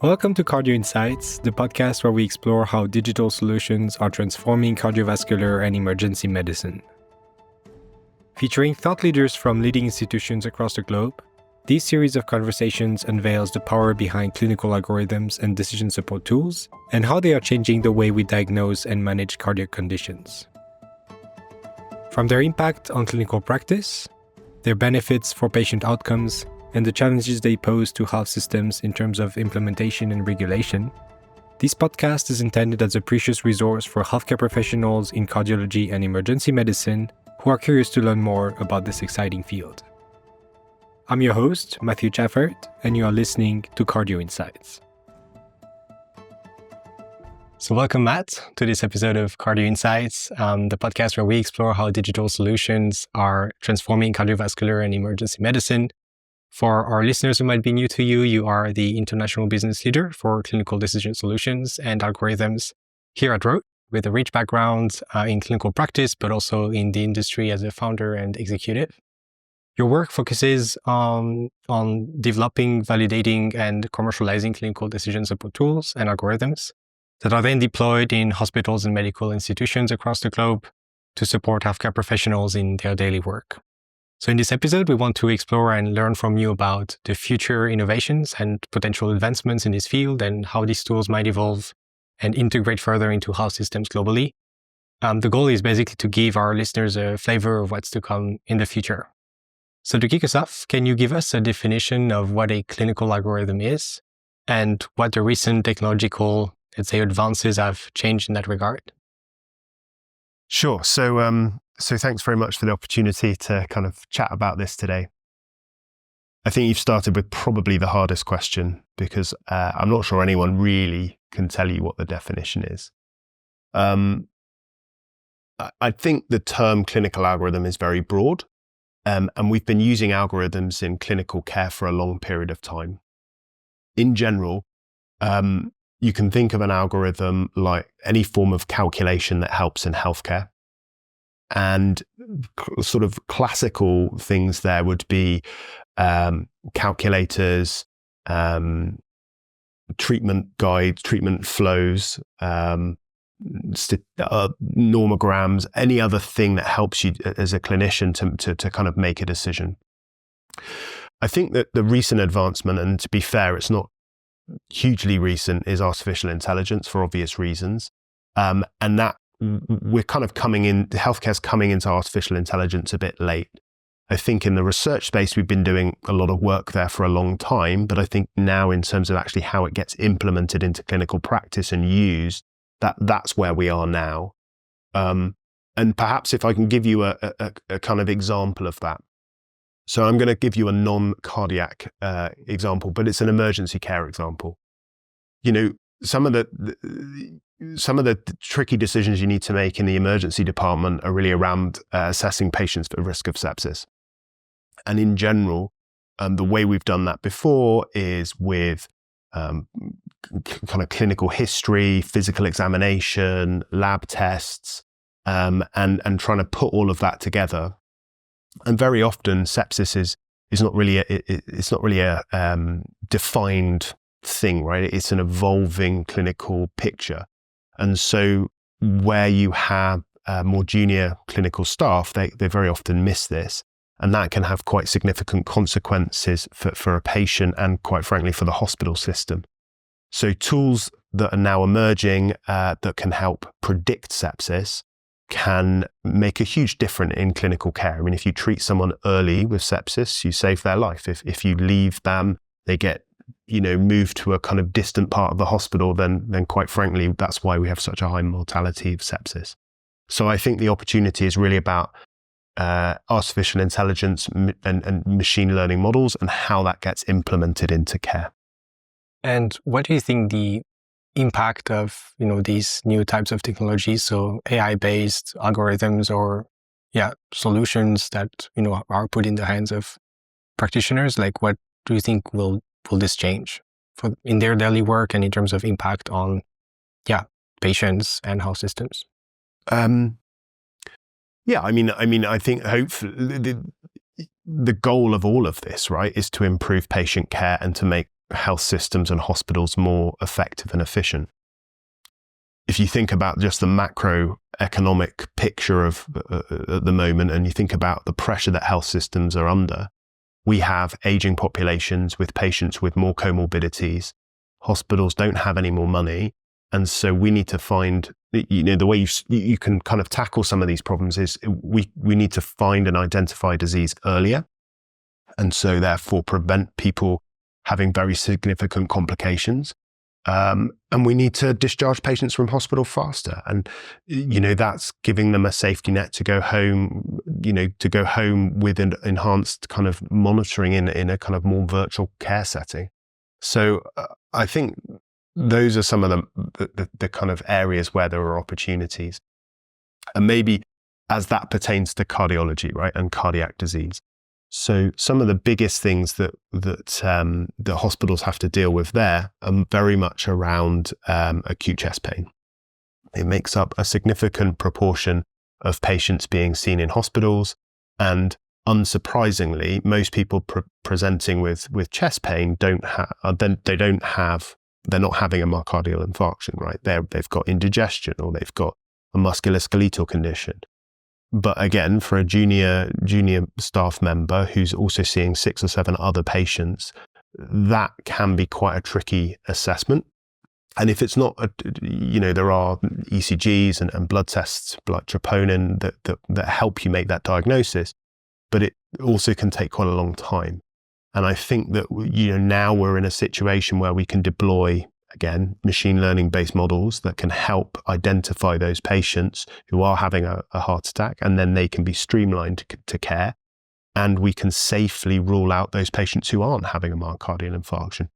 Welcome to Cardio Insights, the podcast where we explore how digital solutions are transforming cardiovascular and emergency medicine. Featuring thought leaders from leading institutions across the globe, this series of conversations unveils the power behind clinical algorithms and decision support tools, and how they are changing the way we diagnose and manage cardiac conditions. From their impact on clinical practice, their benefits for patient outcomes, and the challenges they pose to health systems in terms of implementation and regulation, this podcast is intended as a precious resource for healthcare professionals in cardiology and emergency medicine who are curious to learn more about this exciting field. I'm your host, Matthew Chaffert, and you are listening to Cardio Insights. So welcome, Matt, to this episode of Cardio Insights, the podcast where we explore how digital solutions are transforming cardiovascular and emergency medicine. For our listeners who might be new to you, you are the international business leader for clinical decision solutions and algorithms here at Roche, with a rich background in clinical practice, but also in the industry as a founder and executive. Your work focuses on developing, validating, and commercializing clinical decision support tools and algorithms that are then deployed in hospitals and medical institutions across the globe to support healthcare professionals in their daily work. So in this episode, we want to explore and learn from you about the future innovations and potential advancements in this field and how these tools might evolve and integrate further into health systems globally. The goal is basically to give our listeners a flavor of what's to come in the future. So to kick us off, can you give us a definition of what a clinical algorithm is and what the recent technological, let's say, advances have changed in that regard? Sure. So thanks very much for the opportunity to kind of chat about this today. I think you've started with probably the hardest question because I'm not sure anyone really can tell you what the definition is. I think the term clinical algorithm is very broad, and we've been using algorithms in clinical care for a long period of time. In general, you can think of an algorithm like any form of calculation that helps in healthcare. And sort of classical things there would be calculators, treatment guides, treatment flows, normograms, any other thing that helps you as a clinician to kind of make a decision. I think that the recent advancement, and to be fair, it's not hugely recent, is artificial intelligence for obvious reasons. And that we're kind of healthcare's coming into artificial intelligence a bit late. I think in the research space, we've been doing a lot of work there for a long time, but I think now in terms of actually how it gets implemented into clinical practice and used, that's where we are now. And perhaps if I can give you a kind of example of that. So I'm going to give you a non-cardiac example, but it's an emergency care example. You know, some of the tricky decisions you need to make in the emergency department are really around assessing patients for risk of sepsis. And in general, the way we've done that before is with kind of clinical history, physical examination, lab tests, and trying to put all of that together. And very often, sepsis is not really a defined thing, right? It's an evolving clinical picture. And so where you have more junior clinical staff, they very often miss this. And that can have quite significant consequences for a patient and, quite frankly, for the hospital system. So tools that are now emerging that can help predict sepsis can make a huge difference in clinical care. I mean, if you treat someone early with sepsis, you save their life. If you leave them, they get moved to a kind of distant part of the hospital, then quite frankly, that's why we have such a high mortality of sepsis. So I think the opportunity is really about artificial intelligence and machine learning models and how that gets implemented into care. And what do you think the impact of these new types of technologies, so AI-based algorithms or solutions that are put in the hands of practitioners? Like, what do you think will this change in their daily work and in terms of impact on patients and health systems? I think hopefully the goal of all of this, right, is to improve patient care and to make health systems and hospitals more effective and efficient. If you think about just the macroeconomic picture of at the moment, and you think about the pressure that health systems are under, we have aging populations with patients with more comorbidities. Hospitals don't have any more money. And so we need to find, the way you can kind of tackle some of these problems is we need to find and identify disease earlier. And so therefore prevent people having very significant complications. And we need to discharge patients from hospital faster. And, that's giving them a safety net to go home, with an enhanced kind of monitoring in a kind of more virtual care setting. So I think those are some of the kind of areas where there are opportunities. And maybe as that pertains to cardiology, right, and cardiac disease. So some of the biggest things that hospitals have to deal with there are very much around acute chest pain. It makes up a significant proportion of patients being seen in hospitals, and unsurprisingly, most people presenting with chest pain they're not having a myocardial infarction, right? They've got indigestion, or they've got a musculoskeletal condition. But again, for a junior staff member who's also seeing 6 or 7 other patients, that can be quite a tricky assessment. And if it's not, there are ECGs and blood tests like troponin that help you make that diagnosis, but it also can take quite a long time. And I think that, now we're in a situation where we can deploy, again, machine learning based models that can help identify those patients who are having a heart attack, and then they can be streamlined to care. And we can safely rule out those patients who aren't having a myocardial infarction.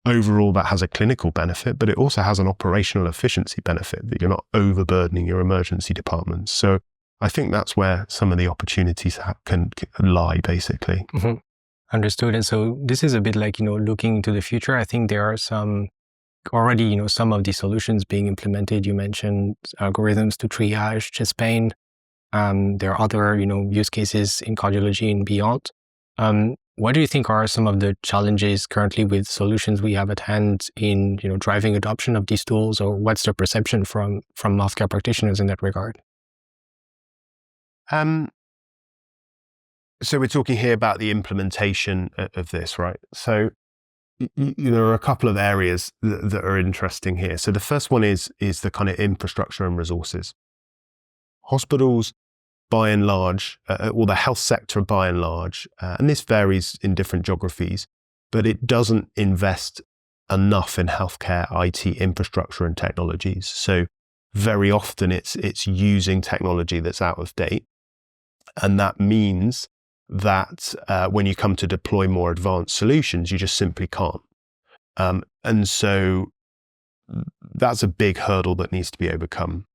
Overall, that has a clinical benefit, but it also has an operational efficiency benefit that you're not overburdening your emergency departments. So I think that's where some of the opportunities can lie, basically. Mm-hmm. Understood. And so this is a bit like, looking into the future. I think there are some already, some of these solutions being implemented. You mentioned algorithms to triage chest pain. There are other, use cases in cardiology and beyond. What do you think are some of the challenges currently with solutions we have at hand in, driving adoption of these tools, or what's the perception from healthcare practitioners in that regard? So we're talking here about the implementation of this, right? So there are a couple of areas that are interesting here. So the first one is the kind of infrastructure and resources. Hospitals, by and large, or the health sector by and large, and this varies in different geographies, but it doesn't invest enough in healthcare IT infrastructure and technologies. So very often it's using technology that's out of date. And that means that when you come to deploy more advanced solutions, you just simply can't. And so that's a big hurdle that needs to be overcome.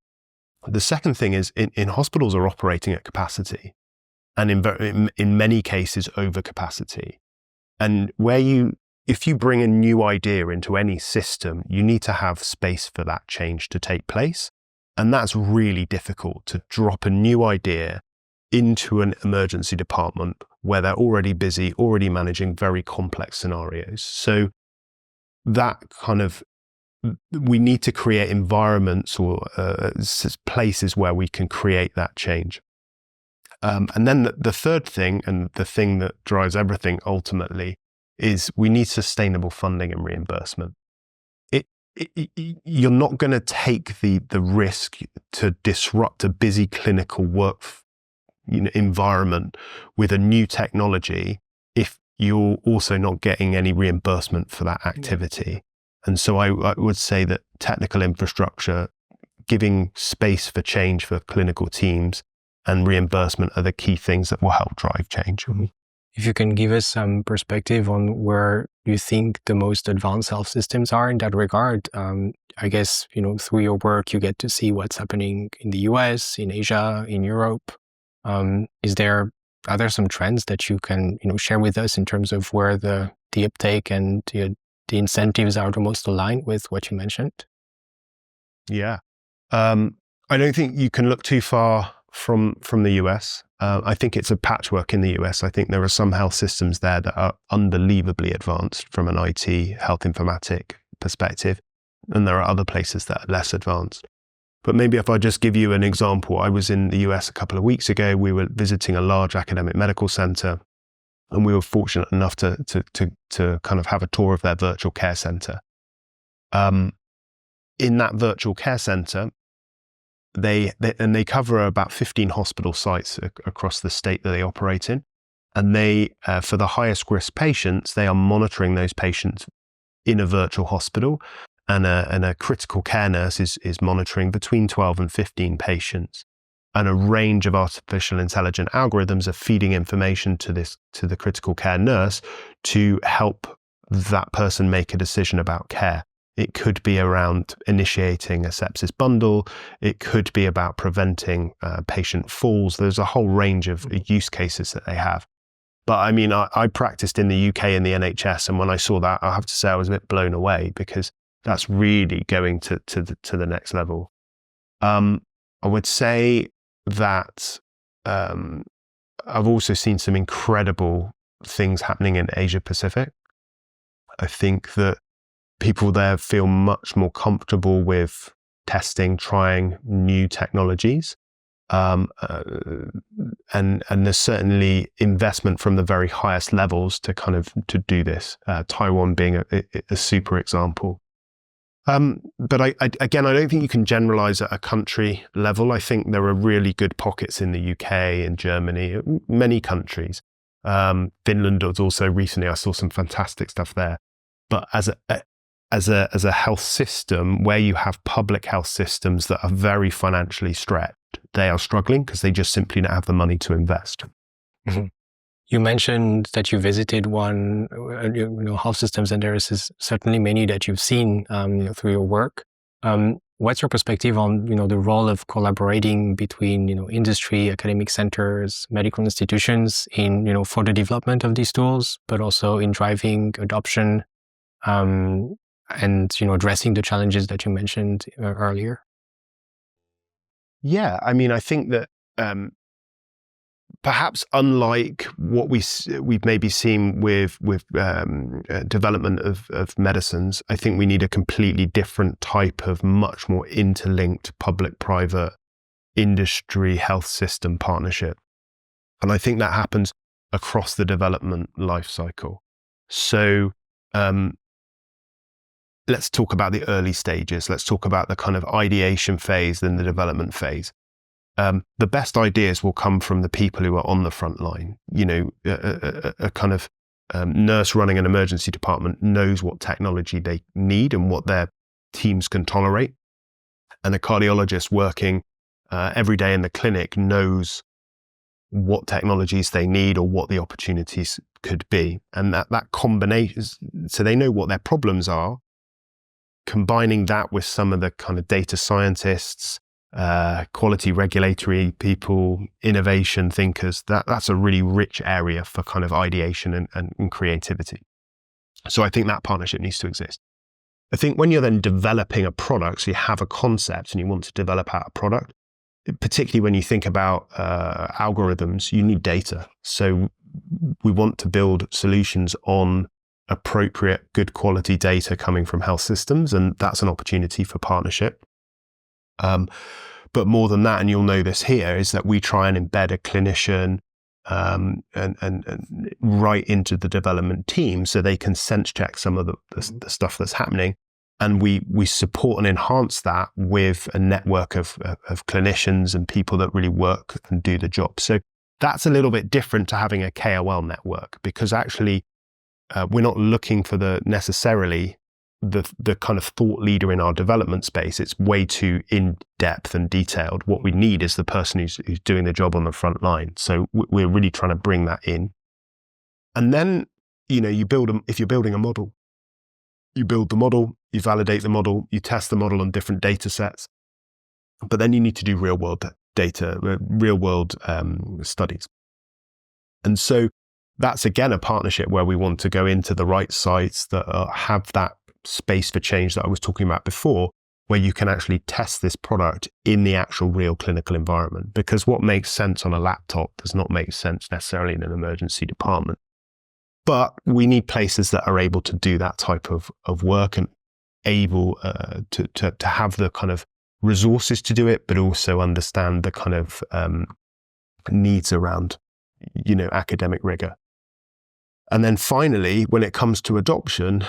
The second thing is in hospitals are operating at capacity, and in many cases over capacity. And if you bring a new idea into any system, you need to have space for that change to take place. And that's really difficult, to drop a new idea into an emergency department where they're already busy, already managing very complex scenarios. So that we need to create environments or places where we can create that change. And then the third thing, and the thing that drives everything ultimately, is we need sustainable funding and reimbursement. You're not going to take the risk to disrupt a busy clinical work environment with a new technology if you're also not getting any reimbursement for that activity. And so I would say that technical infrastructure, giving space for change for clinical teams, and reimbursement are the key things that will help drive change. If you can give us some perspective on where you think the most advanced health systems are in that regard. I guess, through your work, you get to see what's happening in the US, in Asia, in Europe. Are there some trends that you can, share with us in terms of where the uptake and the incentives are the most aligned with what you mentioned? Yeah. I don't think you can look too far from the US. I think it's a patchwork in the US. I think there are some health systems there that are unbelievably advanced from an IT, health informatic perspective, and there are other places that are less advanced. But maybe if I just give you an example, I was in the US a couple of weeks ago. We were visiting a large academic medical center, and we were fortunate enough to kind of have a tour of their virtual care center. In that virtual care center, they cover about 15 hospital sites across the state that they operate in. And they, for the highest risk patients, they are monitoring those patients in a virtual hospital. And a critical care nurse is monitoring between 12 and 15 patients. And a range of artificial intelligent algorithms are feeding information to the critical care nurse to help that person make a decision about care. It could be around initiating a sepsis bundle. It could be about preventing patient falls. There's a whole range of use cases that they have. But I mean, I practiced in the UK in the NHS, and when I saw that, I have to say I was a bit blown away, because that's really going to the next level. I would say that I've also seen some incredible things happening in Asia Pacific. I think that people there feel much more comfortable with testing, trying new technologies. And there's certainly investment from the very highest levels to do this. Taiwan being a super example. But I don't think you can generalize at a country level. I think there are really good pockets in the UK and Germany, many countries. Finland was also recently, I saw some fantastic stuff there. But as a health system, where you have public health systems that are very financially stretched, they are struggling because they just simply don't have the money to invest. Mm-hmm. You mentioned that you visited one, health systems, and there is certainly many that you've seen through your work. What's your perspective on the role of collaborating between industry, academic centers, medical institutions in for the development of these tools, but also in driving adoption and addressing the challenges that you mentioned earlier? Yeah, I mean, I think that perhaps unlike what we've maybe seen with development of medicines, I think we need a completely different type of much more interlinked public-private industry health system partnership. And I think that happens across the development life cycle. So let's talk about the early stages. Let's talk about the kind of ideation phase, then the development phase. The best ideas will come from the people who are on the front line. A kind of nurse running an emergency department knows what technology they need and what their teams can tolerate. And a cardiologist working every day in the clinic knows what technologies they need or what the opportunities could be. And that combination, so they know what their problems are, combining that with some of the kind of data scientists, quality regulatory people, innovation thinkers, that's a really rich area for kind of ideation and creativity. So I think that partnership needs to exist. I think when you're then developing a product, so you have a concept and you want to develop out a product, particularly when you think about algorithms, you need data. So we want to build solutions on appropriate, good quality data coming from health systems, and that's an opportunity for partnership. But more than that, and you'll know this here, is that we try and embed a clinician and right into the development team so they can sense check some of the stuff that's happening. And we support and enhance that with a network of clinicians and people that really work and do the job. So that's a little bit different to having a KOL network, because actually we're not looking for necessarily the kind of thought leader in our development space. It's way too in-depth and detailed. What we need is the person who's doing the job on the front line. So we're really trying to bring that in. And then, if you're building a model, you build the model, you validate the model, you test the model on different data sets, but then you need to do real world data, real world studies. And so that's again a partnership where we want to go into the right sites that have that space for change that I was talking about before, where you can actually test this product in the actual real clinical environment. Because what makes sense on a laptop does not make sense necessarily in an emergency department. But we need places that are able to do that type of work and able to have the kind of resources to do it, but also understand the kind of needs around, academic rigor. And then finally, when it comes to adoption,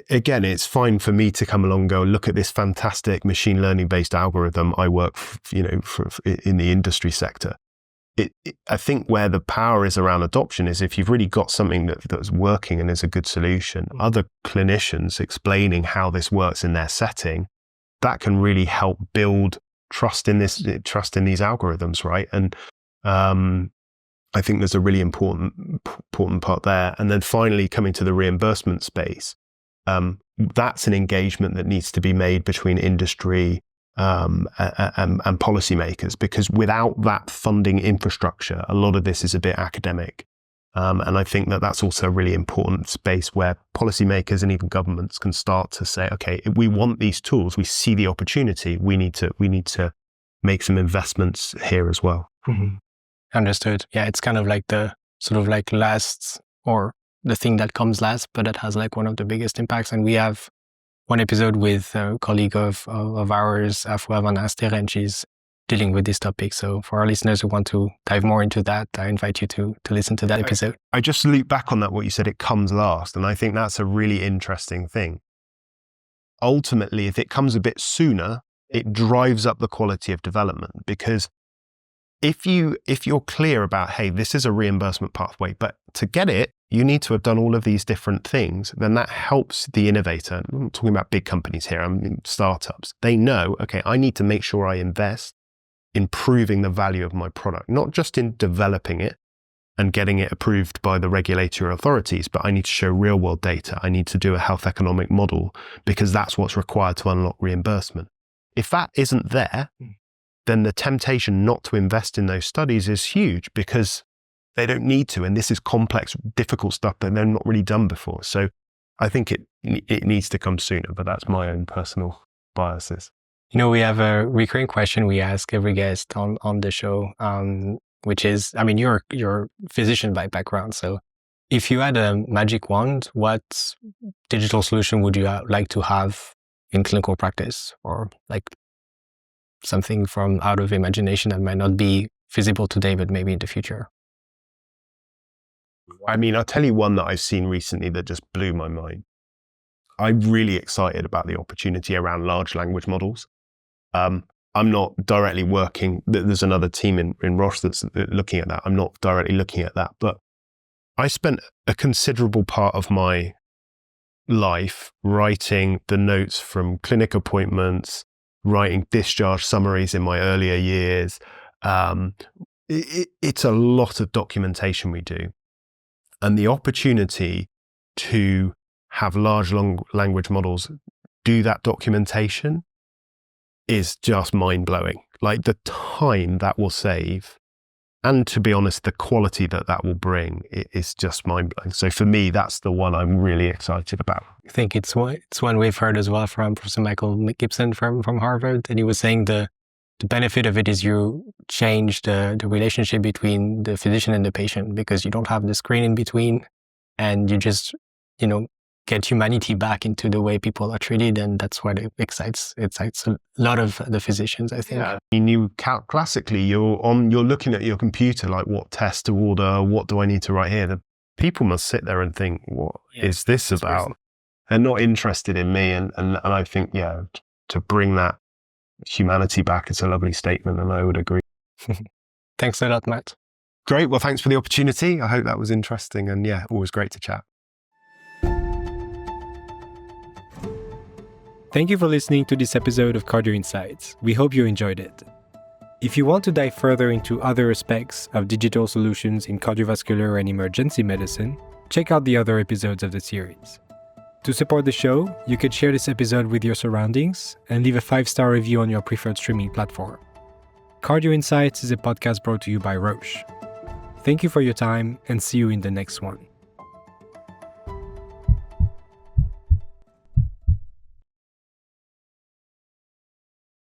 again, it's fine for me to come along and go, look at this fantastic machine learning based algorithm. I work, in the industry sector. I think where the power is around adoption is if you've really got something that's working and is a good solution, other clinicians explaining how this works in their setting, that can really help build trust in these algorithms, right? And I think there's a really important part there. And then finally, coming to the reimbursement space, that's an engagement that needs to be made between industry and policymakers, because without that funding infrastructure, a lot of this is a bit academic. And I think that's also a really important space where policymakers and even governments can start to say, okay, if we want these tools, we see the opportunity, we need to make some investments here as well. Mm-hmm. Understood. Yeah, it's kind of like the sort of like last, or the thing that comes last, but that has like one of the biggest impacts. And we have one episode with a colleague of ours, Afua Van Aster, and she's dealing with this topic. So for our listeners who want to dive more into that, I invite you to listen to that episode. I just loop back on that, what you said, it comes last. And I think that's a really interesting thing. Ultimately, if it comes a bit sooner, it drives up the quality of development, because if you're clear about, hey, this is a reimbursement pathway, but to get it, you need to have done all of these different things, then that helps the innovator. I'm not talking about big companies here, I'm in startups. They know, okay, I need to make sure I invest in proving the value of my product, not just in developing it and getting it approved by the regulatory authorities, but I need to show real world data. I need to do a health economic model, because that's what's required to unlock reimbursement. If that isn't there, then the temptation not to invest in those studies is huge, because they don't need to. And this is complex, difficult stuff that they're not really done before. So I think it needs to come sooner, but that's my own personal biases. We have a recurring question we ask every guest on the show, which is, you're a physician by background. So if you had a magic wand, what digital solution would you like to have in clinical practice, or like something from out of imagination that might not be feasible today, but maybe in the future? I'll tell you one that I've seen recently that just blew my mind. I'm really excited about the opportunity around large language models. I'm not directly working, there's another team in Roche that's looking at that. I'm not directly looking at that, but I spent a considerable part of my life writing the notes from clinic appointments, writing discharge summaries in my earlier years. It's a lot of documentation we do. And the opportunity to have large language models do that documentation is just mind-blowing. Like the time that will save, and to be honest, the quality that will bring, is just mind-blowing. So for me, that's the one I'm really excited about. I think it's one we've heard as well from Professor Michael Gibson from Harvard, and he was saying the benefit of it is you change the relationship between the physician and the patient, because you don't have the screen in between, and you just, get humanity back into the way people are treated, and that's what it excites a lot of the physicians, I think. Yeah. Classically, you're looking at your computer, like what test to order, what do I need to write here? The people must sit there and think, what is this about? They're not interested in me, and I think, to bring that humanity back is a lovely statement, and I would agree. Thanks a lot, Matt. Great. Well, thanks for the opportunity. I hope that was interesting, and always great to chat. Thank you for listening to this episode of Cardio Insights. We hope you enjoyed it. If you want to dive further into other aspects of digital solutions in cardiovascular and emergency medicine, check out the other episodes of the series. To support the show, you could share this episode with your surroundings and leave a 5-star review on your preferred streaming platform. Cardio Insights is a podcast brought to you by Roche. Thank you for your time, and see you in the next one.